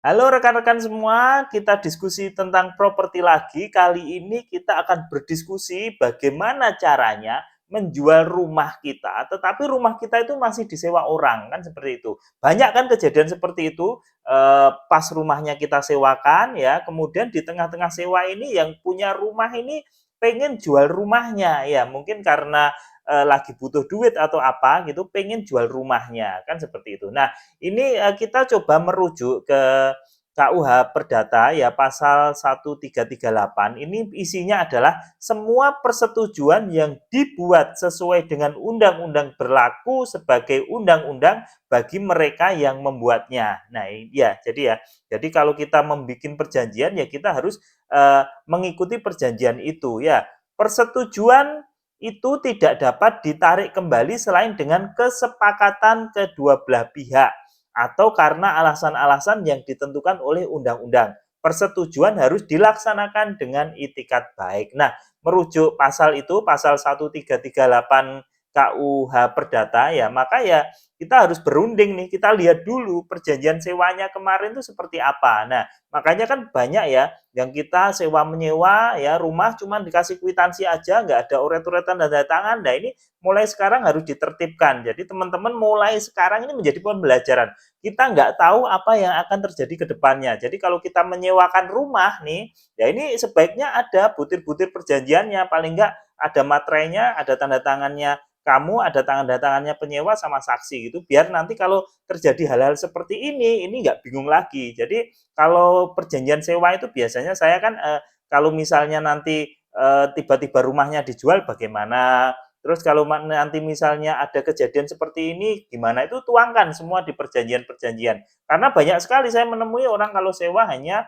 Halo rekan-rekan semua, kita diskusi tentang properti lagi. Kali ini kita akan berdiskusi bagaimana caranya menjual rumah kita, tetapi rumah kita itu masih disewa orang, kan seperti itu. Banyak kan kejadian seperti itu, pas rumahnya kita sewakan ya, kemudian di tengah-tengah sewa ini yang punya rumah ini pengen jual rumahnya, ya mungkin karena lagi butuh duit atau apa gitu, pengen jual rumahnya, kan seperti itu. Nah, ini kita coba merujuk ke KUH Perdata ya pasal 1338 ini isinya adalah semua persetujuan yang dibuat sesuai dengan undang-undang berlaku sebagai undang-undang bagi mereka yang membuatnya. Nah, ya, jadi kalau kita membuat perjanjian ya kita harus mengikuti perjanjian itu ya. Persetujuan itu tidak dapat ditarik kembali selain dengan kesepakatan kedua belah pihak atau karena alasan-alasan yang ditentukan oleh undang-undang. Persetujuan harus dilaksanakan dengan itikat baik. Nah, merujuk pasal itu, pasal 1338 KUH Perdata ya, maka ya kita harus berunding nih, kita lihat dulu perjanjian sewanya kemarin itu seperti apa. Nah, makanya kan banyak ya yang kita sewa menyewa ya rumah cuma dikasih kwitansi aja, nggak ada uret-uretan dan tanda tangan. Nah, ini mulai sekarang harus ditertibkan. Jadi teman-teman mulai sekarang ini menjadi pembelajaran. Kita nggak tahu apa yang akan terjadi ke depannya. Jadi kalau kita menyewakan rumah nih, ya ini sebaiknya ada butir-butir perjanjiannya, paling nggak ada materainya, ada tanda tangannya kamu, ada tanda tangannya penyewa sama saksi gitu, biar nanti kalau terjadi hal-hal seperti ini nggak bingung lagi. Jadi kalau perjanjian sewa itu biasanya saya kan kalau misalnya nanti tiba-tiba rumahnya dijual bagaimana, terus kalau nanti misalnya ada kejadian seperti ini gimana, itu tuangkan semua di perjanjian-perjanjian. Karena banyak sekali saya menemui orang kalau sewa hanya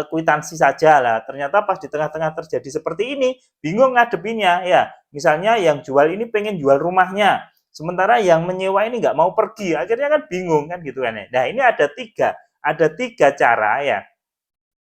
kwitansi saja lah. Ternyata pas di tengah-tengah terjadi seperti ini, bingung ngadepinnya ya. Misalnya yang jual ini pengen jual rumahnya, sementara yang menyewa ini nggak mau pergi, akhirnya kan bingung kan gitu kan ya. Nah, ini ada tiga cara ya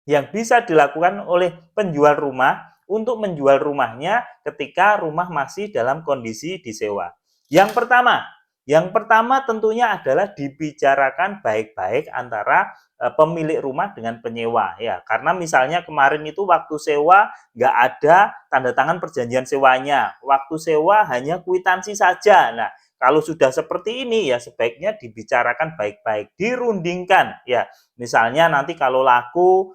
yang bisa dilakukan oleh penjual rumah untuk menjual rumahnya ketika rumah masih dalam kondisi disewa. Yang pertama tentunya adalah dibicarakan baik-baik antara pemilik rumah dengan penyewa ya, karena misalnya kemarin itu waktu sewa nggak ada tanda tangan perjanjian sewanya, waktu sewa hanya kwitansi saja. Nah, kalau sudah seperti ini ya sebaiknya dibicarakan baik-baik, dirundingkan ya. Misalnya nanti kalau laku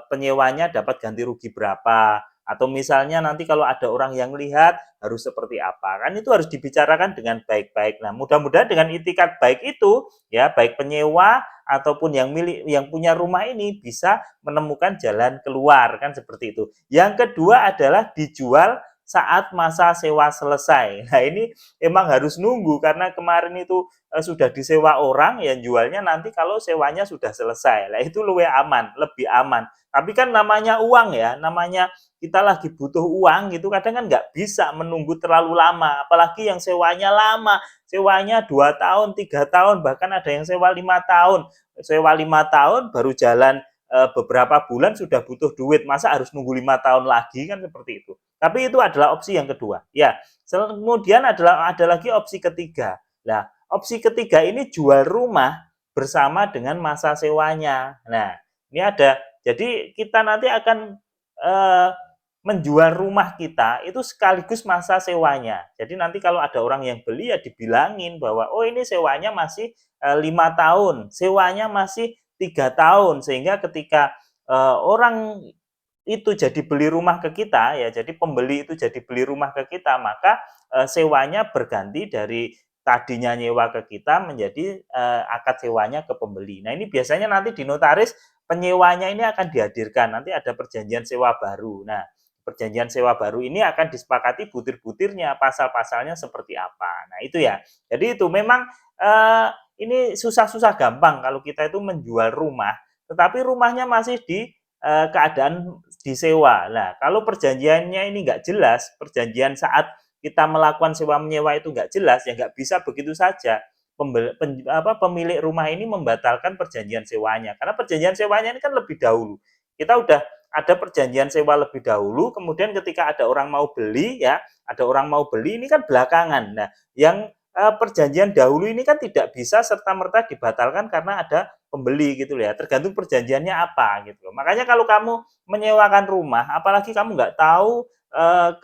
penyewanya dapat ganti rugi berapa, atau misalnya nanti kalau ada orang yang lihat harus seperti apa, kan itu harus dibicarakan dengan baik-baik. Nah, mudah-mudahan dengan itikat baik itu ya, baik penyewa ataupun yang punya rumah ini bisa menemukan jalan keluar, kan seperti itu. Yang kedua adalah dijual saat masa sewa selesai. Nah, ini emang harus nunggu karena kemarin itu sudah disewa orang, yang jualnya nanti kalau sewanya sudah selesai. Nah, itu lebih aman. Tapi kan namanya uang ya, namanya kita lagi butuh uang gitu, kadang kan nggak bisa menunggu terlalu lama. Apalagi yang sewanya lama, sewanya 2 tahun, 3 tahun, bahkan ada yang sewa 5 tahun. Sewa 5 tahun baru jalan beberapa bulan sudah butuh duit, masa harus nunggu 5 tahun lagi, kan seperti itu. Tapi itu adalah opsi yang kedua. Ya, kemudian ada lagi opsi ketiga. Nah, opsi ketiga ini jual rumah bersama dengan masa sewanya. Nah, ini ada. Jadi kita nanti akan menjual rumah kita itu sekaligus masa sewanya. Jadi nanti kalau ada orang yang beli ya dibilangin bahwa oh ini sewanya masih 5 tahun, sewanya masih 3 tahun, sehingga ketika orang itu jadi beli rumah ke kita ya, jadi pembeli itu jadi beli rumah ke kita, maka sewanya berganti dari tadinya nyewa ke kita menjadi akad sewanya ke pembeli. Nah, ini biasanya nanti di notaris penyewanya ini akan dihadirkan, nanti ada perjanjian sewa baru. Nah, perjanjian sewa baru ini akan disepakati butir-butirnya, pasal-pasalnya seperti apa. Nah, itu ya. Jadi itu memang ini susah-susah gampang kalau kita itu menjual rumah, tetapi rumahnya masih di keadaan disewa. Nah, kalau perjanjiannya ini nggak jelas, perjanjian saat kita melakukan sewa menyewa itu nggak jelas, ya nggak bisa begitu saja pemilik rumah ini membatalkan perjanjian sewanya. Karena perjanjian sewanya ini kan lebih dahulu. Kita udah ada perjanjian sewa lebih dahulu, kemudian ketika ada orang mau beli ya, ada orang mau beli ini kan belakangan. Nah, yang perjanjian dahulu ini kan tidak bisa serta-merta dibatalkan karena ada pembeli gitu ya. Tergantung perjanjiannya apa gitu loh. Makanya kalau kamu menyewakan rumah, apalagi kamu nggak tahu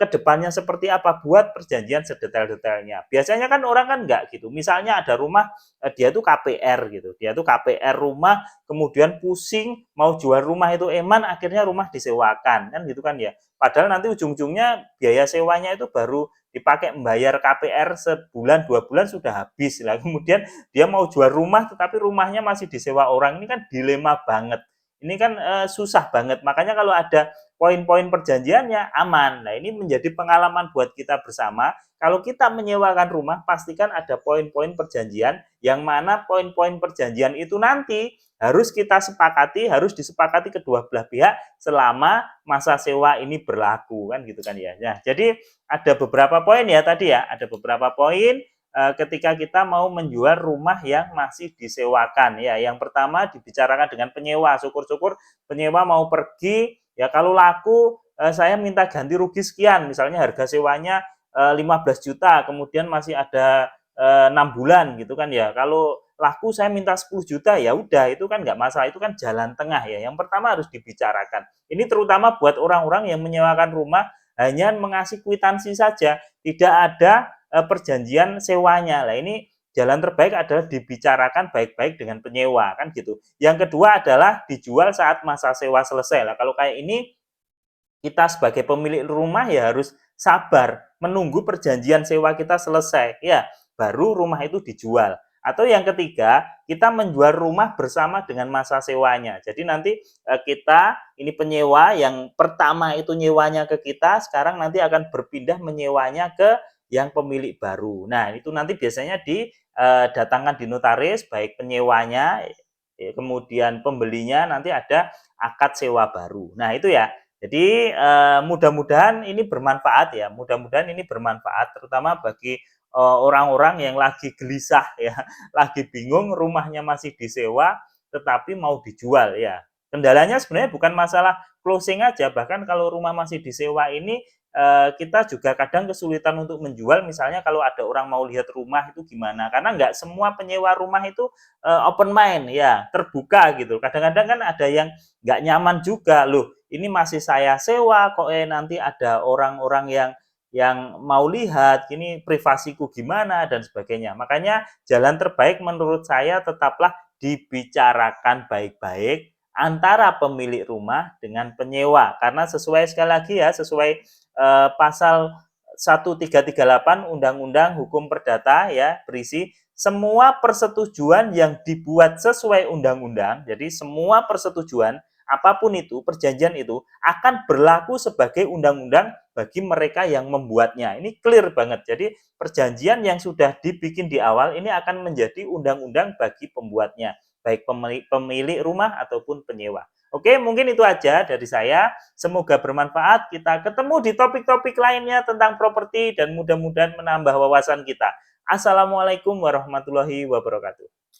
ke depannya seperti apa, buat perjanjian sedetail-detailnya. Biasanya kan orang kan nggak gitu. Misalnya ada rumah dia tuh KPR gitu. Dia tuh KPR rumah, kemudian pusing mau jual rumah itu eman, akhirnya rumah disewakan kan gitu kan ya. Padahal nanti ujung-ujungnya biaya sewanya itu baru dipakai membayar KPR sebulan 2 bulan sudah habis lah. Kemudian dia mau jual rumah tetapi rumahnya masih disewa orang, ini kan dilema banget. Ini kan susah banget. Makanya kalau ada poin-poin perjanjiannya aman. Nah, ini menjadi pengalaman buat kita bersama. Kalau kita menyewakan rumah, pastikan ada poin-poin perjanjian yang mana poin-poin perjanjian itu nanti harus kita sepakati, harus disepakati kedua belah pihak selama masa sewa ini berlaku kan gitu kan ya. Nah, jadi ada beberapa poin ya tadi ya, ada beberapa poin ketika kita mau menjual rumah yang masih disewakan ya. Yang pertama dibicarakan dengan penyewa, syukur-syukur penyewa mau pergi ya, kalau laku saya minta ganti rugi sekian, misalnya harga sewanya 15 juta, kemudian masih ada 6 bulan gitu kan ya. Kalau laku saya minta 10 juta, ya udah itu kan nggak masalah, itu kan jalan tengah ya. Yang pertama harus dibicarakan. Ini terutama buat orang-orang yang menyewakan rumah hanya mengasih kwitansi saja, tidak ada perjanjian sewanya. Lah ini jalan terbaik adalah dibicarakan baik-baik dengan penyewa kan gitu. Yang kedua adalah dijual saat masa sewa selesai. Lah kalau kayak ini kita sebagai pemilik rumah ya harus sabar menunggu perjanjian sewa kita selesai ya, baru rumah itu dijual. Atau yang ketiga, kita menjual rumah bersama dengan masa sewanya. Jadi nanti kita ini penyewa yang pertama itu nyewanya ke kita, sekarang nanti akan berpindah menyewanya ke yang pemilik baru. Nah, itu nanti biasanya didatangkan di notaris, baik penyewanya kemudian pembelinya, nanti ada akad sewa baru. Nah, itu ya. Jadi mudah-mudahan ini bermanfaat ya, mudah-mudahan ini bermanfaat terutama bagi orang-orang yang lagi gelisah ya, lagi bingung rumahnya masih disewa tetapi mau dijual ya. Kendalanya sebenarnya bukan masalah closing aja, bahkan kalau rumah masih disewa ini kita juga kadang kesulitan untuk menjual, misalnya kalau ada orang mau lihat rumah itu gimana, karena nggak semua penyewa rumah itu open mind ya, terbuka gitu. Kadang-kadang kan ada yang nggak nyaman juga, loh ini masih saya sewa kok nanti ada orang-orang yang mau lihat, ini privasiku gimana dan sebagainya. Makanya jalan terbaik menurut saya tetaplah dibicarakan baik-baik antara pemilik rumah dengan penyewa. Karena sesuai sekali lagi ya, sesuai pasal 1338 Undang-Undang Hukum Perdata ya, berisi semua persetujuan yang dibuat sesuai undang-undang. Jadi semua persetujuan apapun itu, perjanjian itu akan berlaku sebagai undang-undang bagi mereka yang membuatnya. Ini clear banget. Jadi perjanjian yang sudah dibikin di awal ini akan menjadi undang-undang bagi pembuatnya, baik pemilik rumah ataupun penyewa. Oke, mungkin itu aja dari saya. Semoga bermanfaat. Kita ketemu di topik-topik lainnya tentang properti dan mudah-mudahan menambah wawasan kita. Assalamualaikum warahmatullahi wabarakatuh.